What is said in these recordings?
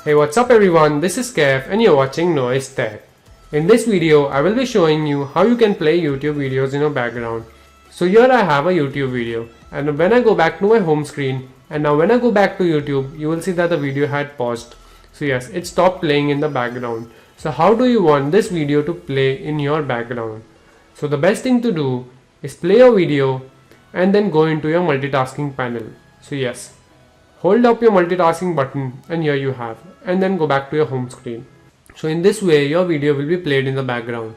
Hey, what's up everyone, this is Kev and you're watching Noise Tech. In this video, I will be showing you how you can play YouTube videos in your background. So here I have a YouTube video, and when I go back to my home screen, and now when I go back to YouTube, you will see that the video had paused. So yes, it stopped playing in the background. So how do you want this video to play in your background? So the best thing to do is play your video and then go into your multitasking panel. So yes, hold up your multitasking button and here you have, and then go back to your home screen. So in this way your video will be played in the background.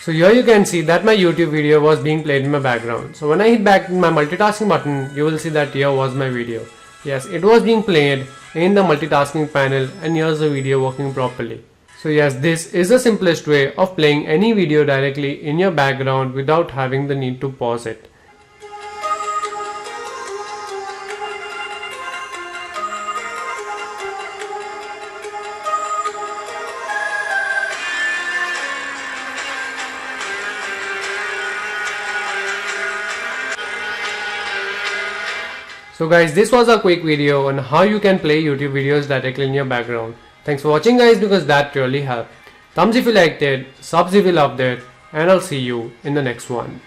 So here you can see that my YouTube video was being played in my background. So when I hit back my multitasking button, you will see that here was my video. Yes, it was being played in the multitasking panel and here's the video working properly. So yes, this is the simplest way of playing any video directly in your background without having the need to pause it. So guys, this was a quick video on how you can play YouTube videos directly in your background. Thanks for watching guys, because that really helped. Thumbs if you liked it, subs if you loved it, and I'll see you in the next one.